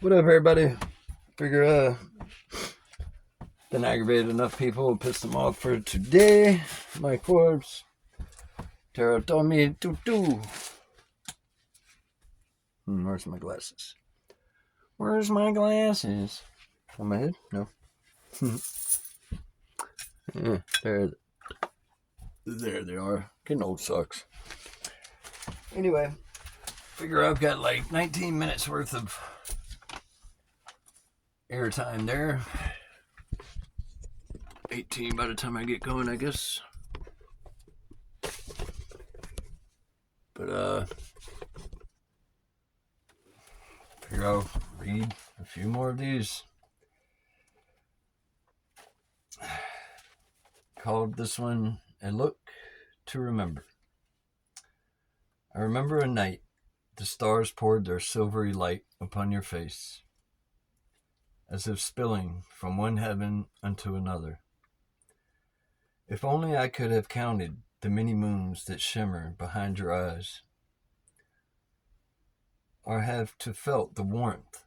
What up, everybody? Figure been aggravated enough people, pissed them off for today. Mike Forbes, Tara told me to do. Where's my glasses? Where's my glasses? On my head? No. Yeah, there they are. Getting old sucks. Anyway, figure I've got like 19 minutes worth of airtime there. 18 by the time I get going, I guess. But figure I'll read a few more of these. Called this one A Look to Remember. I remember a night the stars poured their silvery light upon your face, as if spilling from one heaven unto another. If only I could have counted the many moons that shimmer behind your eyes, or have to felt the warmth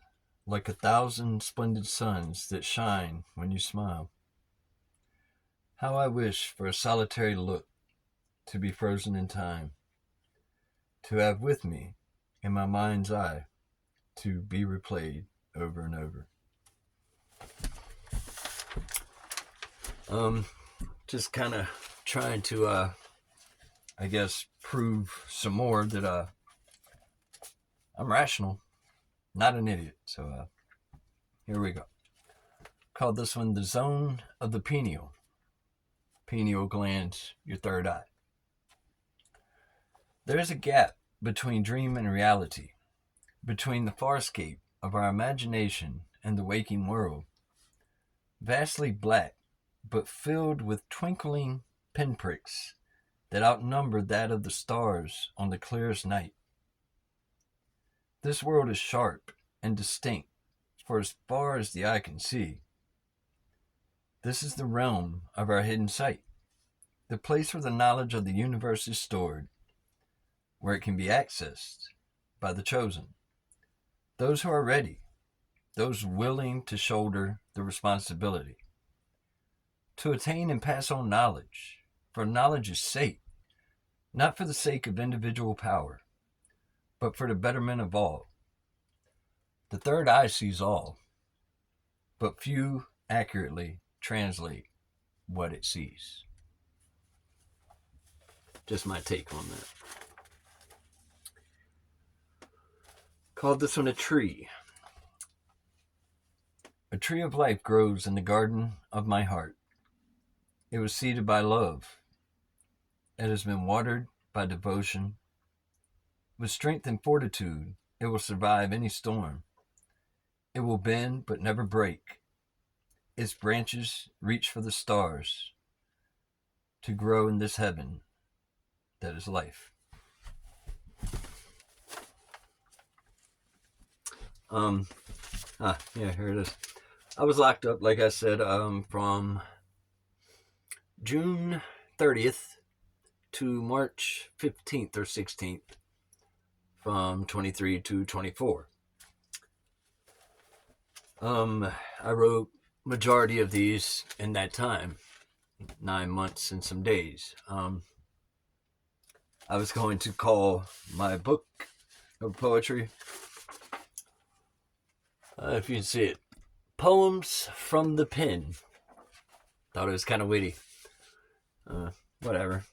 like 1,000 splendid suns that shine when you smile. How I wish for a solitary look to be frozen in time, to have with me in my mind's eye, to be replayed over and over. Just kind of trying to, I guess, prove some more that I'm rational, not an idiot. So here we go. Called this one The Zone of the Pineal. Pineal gland, your third eye. There is a gap between dream and reality, between the farscape of our imagination and the waking world, vastly black, but filled with twinkling pinpricks that outnumber that of the stars on the clearest night. This world is sharp and distinct for as far as the eye can see. This is the realm of our hidden sight, the place where the knowledge of the universe is stored, where it can be accessed by the chosen, those who are ready, those willing to shoulder the responsibility, to attain and pass on knowledge, for knowledge's sake, not for the sake of individual power, but for the betterment of all. The third eye sees all, but few accurately translate what it sees. Just my take on that. Called this one A Tree. A tree of life grows in the garden of my heart. It was seeded by love. It has been watered by devotion. With strength and fortitude, it will survive any storm. It will bend but never break. Its branches reach for the stars to grow in this heaven that is life. Yeah, here it is. I was locked up, like I said, from June 30th to March 15th or 16th, from 23 to 24. I wrote majority of these in that time, 9 months and some days. I was going to call my book of poetry, if you can see it, Poems from the Pen. Thought it was kind of witty. Whatever.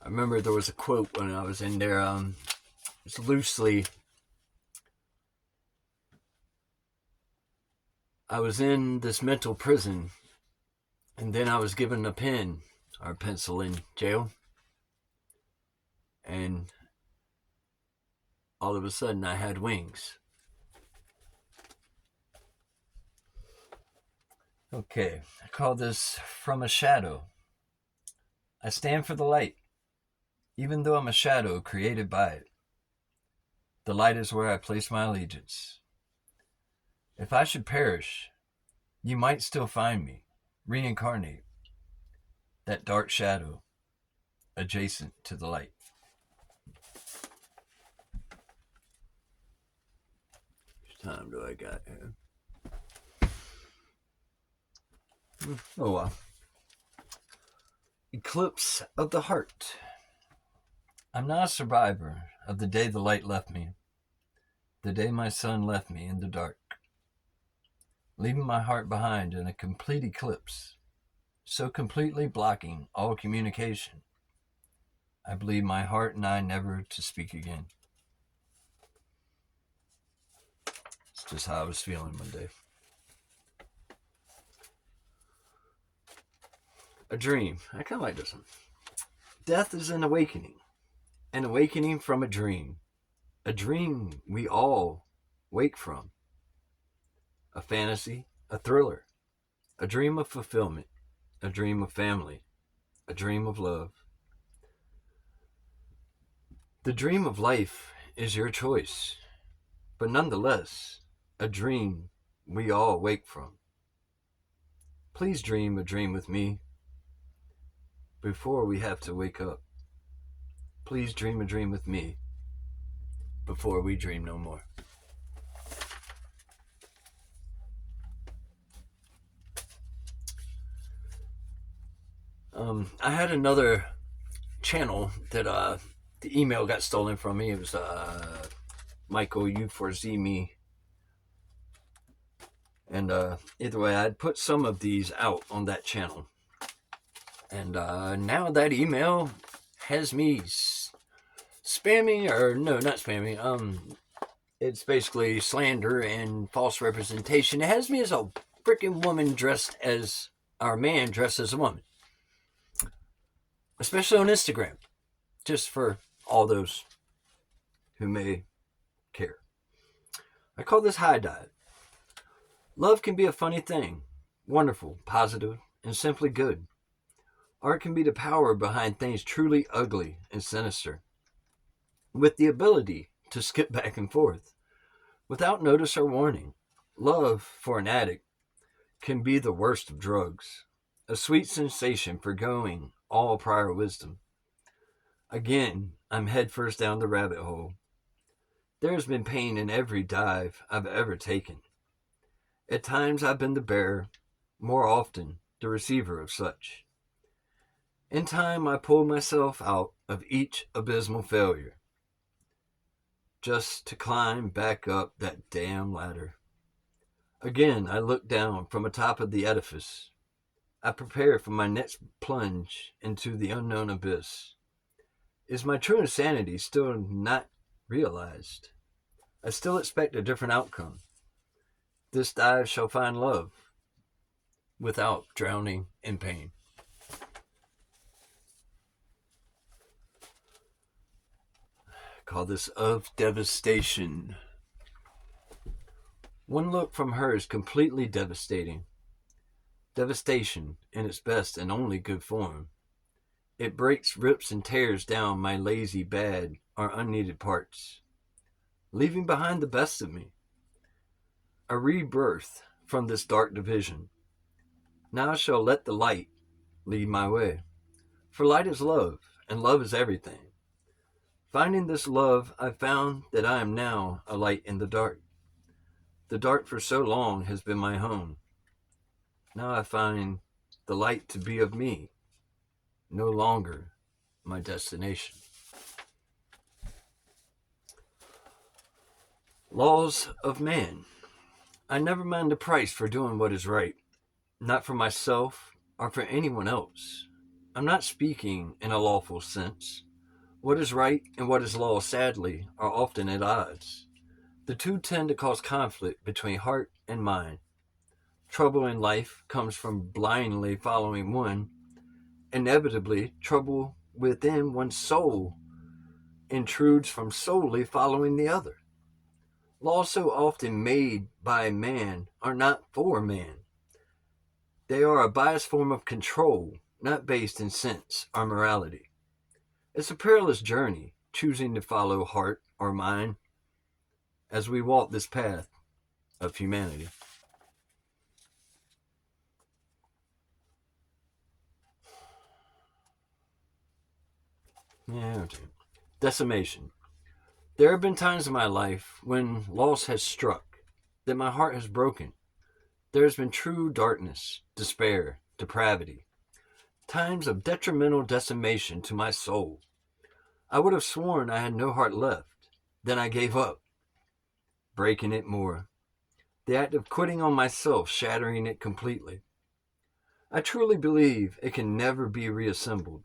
I remember there was a quote when I was in there. It's loosely. I was in this mental prison, and then I was given a pen or a pencil in jail, and all of a sudden I had wings. Okay, I call this From a Shadow. I stand for the light, even though I'm a shadow created by it. The light is where I place my allegiance. If I should perish, you might still find me, reincarnate, that dark shadow adjacent to the light. How much time do I got here? Oh well. Eclipse of the heart. I'm not a survivor of the day the light left me, the day my sun left me in the dark, leaving my heart behind in a complete eclipse, so completely blocking all communication. I believe my heart and I never to speak again. It's just how I was feeling one day. A dream. I kind of like this one. Death is an awakening from a dream we all wake from. A fantasy, a thriller, a dream of fulfillment, a dream of family, a dream of love. The dream of life is your choice, but nonetheless, a dream we all wake from. Please dream a dream with me before we have to wake up. Please dream a dream with me before we dream no more. I had another channel that the email got stolen from me. It was Michael U4Z and either way, I'd put some of these out on that channel, and now that email has me spamming, or no, not spamming. It's basically slander and false representation. It has me as a freaking woman dressed as, or man dressed as a woman. Especially on Instagram. Just for all those who may care. I call this high dive. Love can be a funny thing. Wonderful, positive, and simply good. Art can be the power behind things truly ugly and sinister. With the ability to skip back and forth. Without notice or warning. Love, for an addict, can be the worst of drugs. A sweet sensation forgoing all prior wisdom. Again, I'm headfirst down the rabbit hole. There's been pain in every dive I've ever taken. At times I've been the bearer, more often the receiver of such. In time I pulled myself out of each abysmal failure, just to climb back up that damn ladder. Again I looked down from atop of the edifice. I prepare for my next plunge into the unknown abyss. Is my true insanity still not realized? I still expect a different outcome. This dive shall find love without drowning in pain. I call this of devastation. One look from her is completely devastating. Devastation in its best and only good form. It breaks, rips, and tears down my lazy, bad, or unneeded parts, leaving behind the best of me. A rebirth from this dark division. Now I shall let the light lead my way. For light is love, and love is everything. Finding this love, I found that I am now a light in the dark. The dark for so long has been my home. Now I find the light to be of me, no longer my destination. Laws of man. I never mind the price for doing what is right, not for myself or for anyone else. I'm not speaking in a lawful sense. What is right and what is law, sadly, are often at odds. The two tend to cause conflict between heart and mind. Trouble in life comes from blindly following one. Inevitably, trouble within one's soul intrudes from solely following the other. Laws so often made by man are not for man. They are a biased form of control, not based in sense or morality. It's a perilous journey, choosing to follow heart or mind as we walk this path. of humanity. Yeah, okay. Decimation. There have been times in my life when loss has struck, that my heart has broken. There has been true darkness, despair, depravity, times of detrimental decimation to my soul. I would have sworn I had no heart left. Then I gave up, breaking it more. The act of quitting on myself, shattering it completely. I truly believe it can never be reassembled.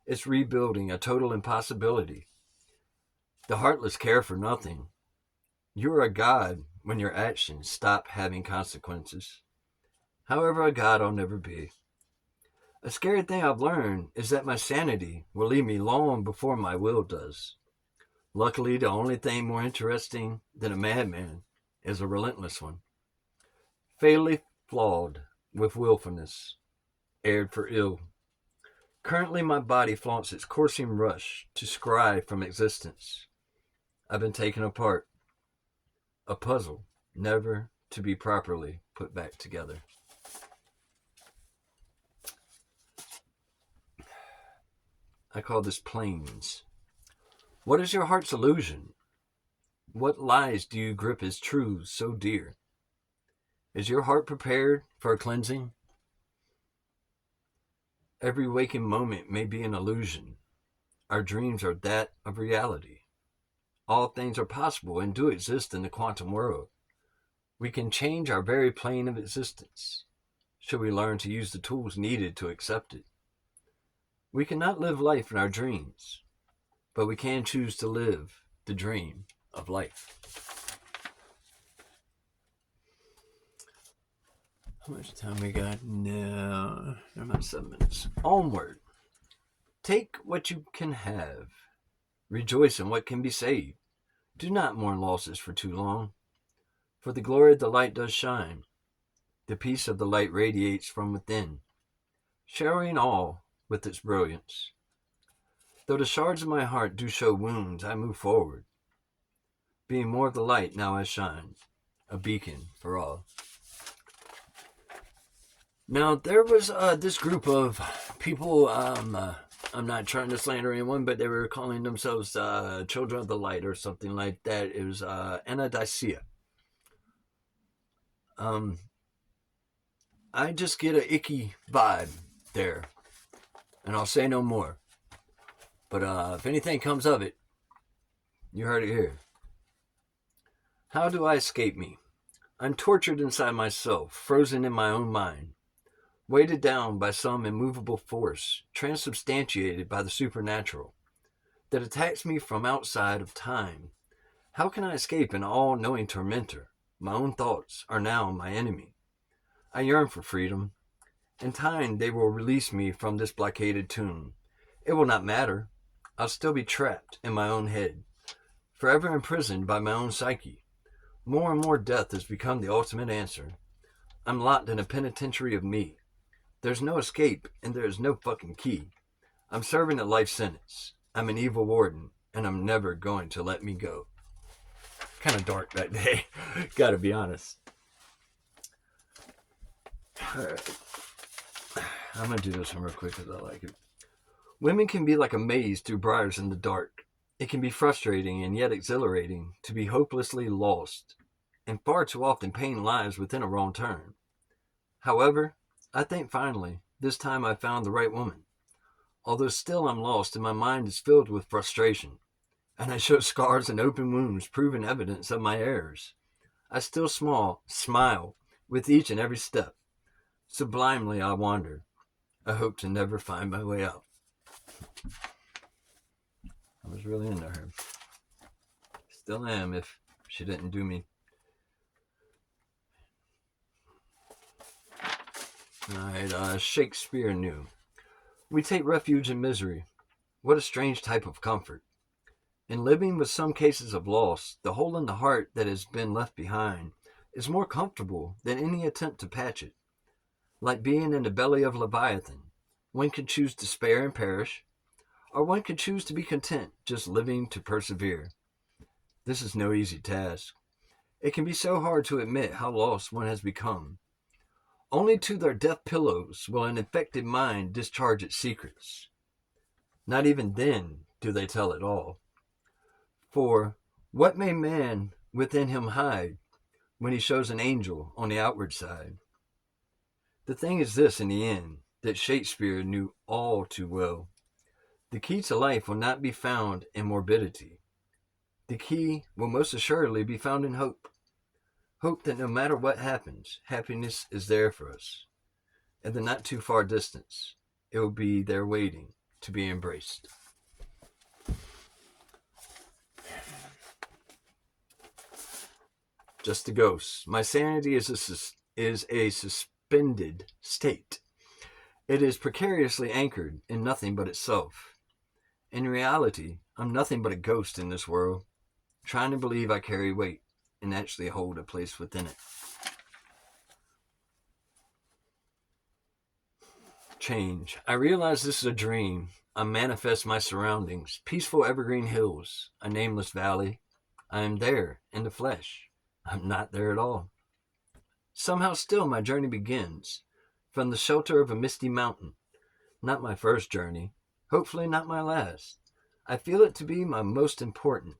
It's rebuilding a total impossibility. The heartless care for nothing. You are a god when your actions stop having consequences. However, a god I'll never be. A scary thing I've learned is that my sanity will leave me long before my will does. Luckily, the only thing more interesting than a madman is a relentless one. Fatally flawed with willfulness, aired for ill. Currently, my body flaunts its coursing rush to scry from existence. I've been taken apart. A puzzle, never to be properly put back together. I call this planes. What is your heart's illusion? What lies do you grip as truths so dear? Is your heart prepared for a cleansing? Every waking moment may be an illusion. Our dreams are that of reality. All things are possible and do exist in the quantum world. We can change our very plane of existence, should we learn to use the tools needed to accept it. We cannot live life in our dreams, but we can choose to live the dream of life. How much time we got? No, about 7 minutes. Onward. Take what you can have. Rejoice in what can be saved. Do not mourn losses for too long. For the glory of the light does shine. The peace of the light radiates from within, showering all with its brilliance. Though the shards of my heart do show wounds, I move forward, being more of the light now I shine, a beacon for all. Now, there was this group of people, I'm not trying to slander anyone, but they were calling themselves Children of the Light or something like that. It was Anadicea. I just get an icky vibe there, and I'll say no more. But if anything comes of it, you heard it here. How do I escape me? I'm tortured inside myself, frozen in my own mind, weighted down by some immovable force, transubstantiated by the supernatural, that attacks me from outside of time. How can I escape an all-knowing tormentor? My own thoughts are now my enemy. I yearn for freedom. In time, they will release me from this blockaded tomb. It will not matter. I'll still be trapped in my own head, forever imprisoned by my own psyche. More and more death has become the ultimate answer. I'm locked in a penitentiary of me. There's no escape, and there is no fucking key. I'm serving a life sentence. I'm an evil warden, and I'm never going to let me go. Kind of dark that day, gotta be honest. Alright. I'm gonna do this one real quick because I like it. Women can be like a maze through briars in the dark. It can be frustrating and yet exhilarating to be hopelessly lost, and far too often pain lies within a wrong turn. However, I think finally, this time I found the right woman. Although still I'm lost and my mind is filled with frustration, and I show scars and open wounds proving evidence of my errors, I still smile with each and every step. Sublimely I wander. I hope to never find my way out. I was really into her. Still am if she didn't do me. Alright, Shakespeare knew. We take refuge in misery. What a strange type of comfort. In living with some cases of loss, the hole in the heart that has been left behind is more comfortable than any attempt to patch it. Like being in the belly of Leviathan, one can choose despair and perish, or one can choose to be content, just living to persevere. This is no easy task. It can be so hard to admit how lost one has become. Only to their death pillows will an infected mind discharge its secrets. Not even then do they tell it all. For what may man within him hide when he shows an angel on the outward side? The thing is this in the end, that Shakespeare knew all too well. The key to life will not be found in morbidity. The key will most assuredly be found in hope. Hope that no matter what happens, happiness is there for us. In the not too far distance, it will be there waiting to be embraced. Just a ghost. My sanity is a suspended state. It is precariously anchored in nothing but itself. In reality, I'm nothing but a ghost in this world, trying to believe I carry weight and actually hold a place within it. Change. I realize this is a dream. I manifest my surroundings. Peaceful evergreen hills, a nameless valley. I am there in the flesh. I'm not there at all. Somehow still my journey begins from the shelter of a misty mountain. Not my first journey, hopefully not my last. I feel it to be my most important,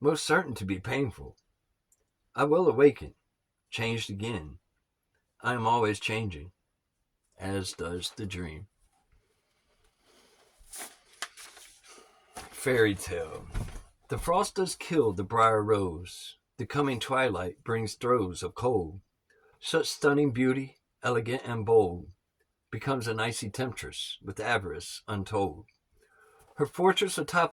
most certain to be painful. I will awaken, changed again. I am always changing, as does the dream. Fairy tale. The frost does kill the briar rose. The coming twilight brings throes of cold. Such stunning beauty, elegant and bold, becomes an icy temptress with avarice untold. Her fortress atop